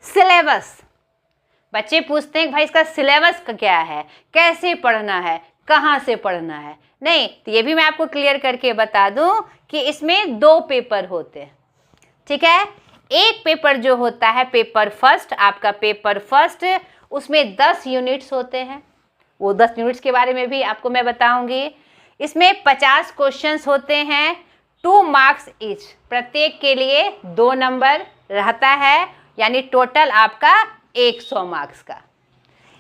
Syllabus, बच्चे पूछते हैं भाई इसका सिलेबस का क्या है, कैसे पढ़ना है, कहाँ से पढ़ना है। नहीं, तो ये भी मैं आपको क्लियर करके बता दूं कि इसमें 2 पेपर होते हैं, ठीक है। एक पेपर जो होता है पेपर फर्स्ट, आपका पेपर फर्स्ट, उसमें 10 यूनिट्स होते हैं। वो 10 यूनिट्स के बारे में भी आपको मैं बताऊंगी। इसमें 50 क्वेश्चंस होते हैं, 2 मार्क्स ईच, प्रत्येक के लिए 2 नंबर रहता है, यानी टोटल आपका 100 मार्क्स का।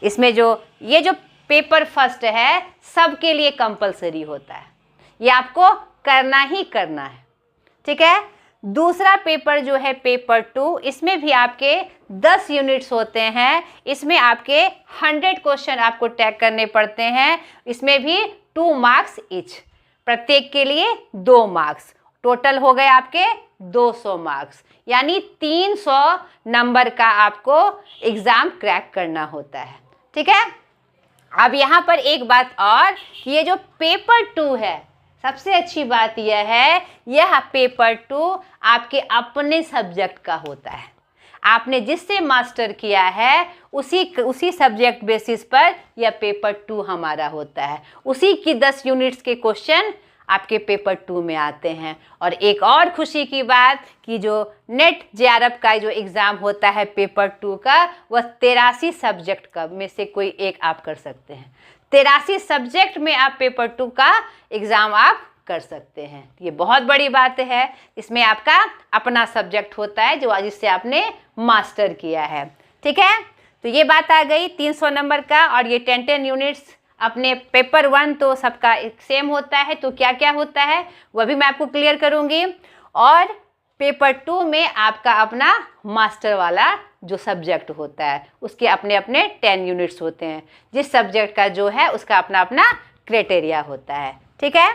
इसमें ये जो पेपर फर्स्ट है सबके लिए कंपलसरी होता है, ये आपको करना ही करना है, ठीक है। दूसरा पेपर जो है पेपर 2, इसमें भी आपके 10 यूनिट्स होते हैं, इसमें आपके 100 क्वेश्चन आपको टैग करने पड़ते हैं, इसमें भी 2 मार्क्स ईच, प्रत्येक के लिए 2 मार्क्स, टोटल हो गए आपके 200 मार्क्स, यानी 300 नंबर का आपको एग्ज़ाम क्रैक करना होता है, ठीक है। अब यहाँ पर एक बात और, ये जो पेपर 2 है, सबसे अच्छी बात यह है, यह पेपर 2 आपके अपने सब्जेक्ट का होता है। आपने जिससे मास्टर किया है उसी सब्जेक्ट बेसिस पर यह पेपर 2 हमारा होता है। उसी की 10 यूनिट्स के क्वेश्चन आपके पेपर 2 में आते हैं। और एक और खुशी की बात कि जो नेट जेआरएफ का जो एग्ज़ाम होता है पेपर 2 का, वह 83 सब्जेक्ट का में से कोई एक आप कर सकते हैं। 83 सब्जेक्ट में आप पेपर 2 का एग्ज़ाम आप कर सकते हैं। ये बहुत बड़ी बात है। इसमें आपका अपना सब्जेक्ट होता है जो जिससे आपने मास्टर किया है, ठीक है। तो ये बात आ गई 300 नंबर का। और ये 10 यूनिट्स अपने पेपर 1 तो सबका सेम होता है, तो क्या क्या होता है वह भी मैं आपको क्लियर करूँगी। और पेपर 2 में आपका अपना मास्टर वाला जो सब्जेक्ट होता है उसके अपने अपने 10 यूनिट्स होते हैं। जिस सब्जेक्ट का जो है उसका अपना अपना क्राइटेरिया होता है, ठीक है।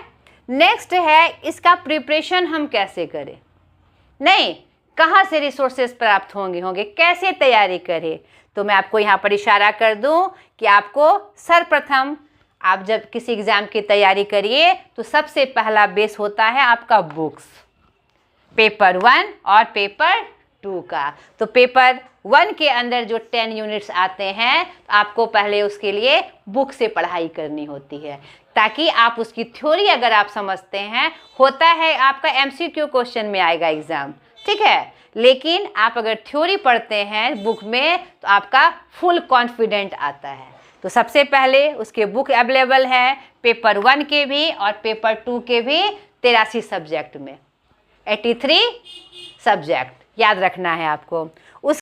नेक्स्ट है इसका प्रिपरेशन हम कैसे करें, नहीं कहाँ से रिसोर्सेज प्राप्त होंगे, कैसे तैयारी करें। तो मैं आपको यहाँ पर इशारा कर दूँ कि आपको सर्वप्रथम आप जब किसी एग्ज़ाम की तैयारी करिए तो सबसे पहला बेस होता है आपका बुक्स, पेपर 1 और पेपर 2 का। तो पेपर 1 के अंदर जो 10 यूनिट्स आते हैं तो आपको पहले उसके लिए बुक से पढ़ाई करनी होती है, ताकि आप उसकी थ्योरी अगर आप समझते हैं, होता है आपका MCQ क्वेश्चन में आएगा एग्ज़ाम, ठीक है। लेकिन आप अगर थ्योरी पढ़ते हैं बुक में तो आपका फुल कॉन्फिडेंट आता है। तो सबसे पहले उसके बुक अवेलेबल है पेपर 1 के भी और पेपर 2 के भी 83 सब्जेक्ट में, 83 सब्जेक्ट याद रखना है आपको। उस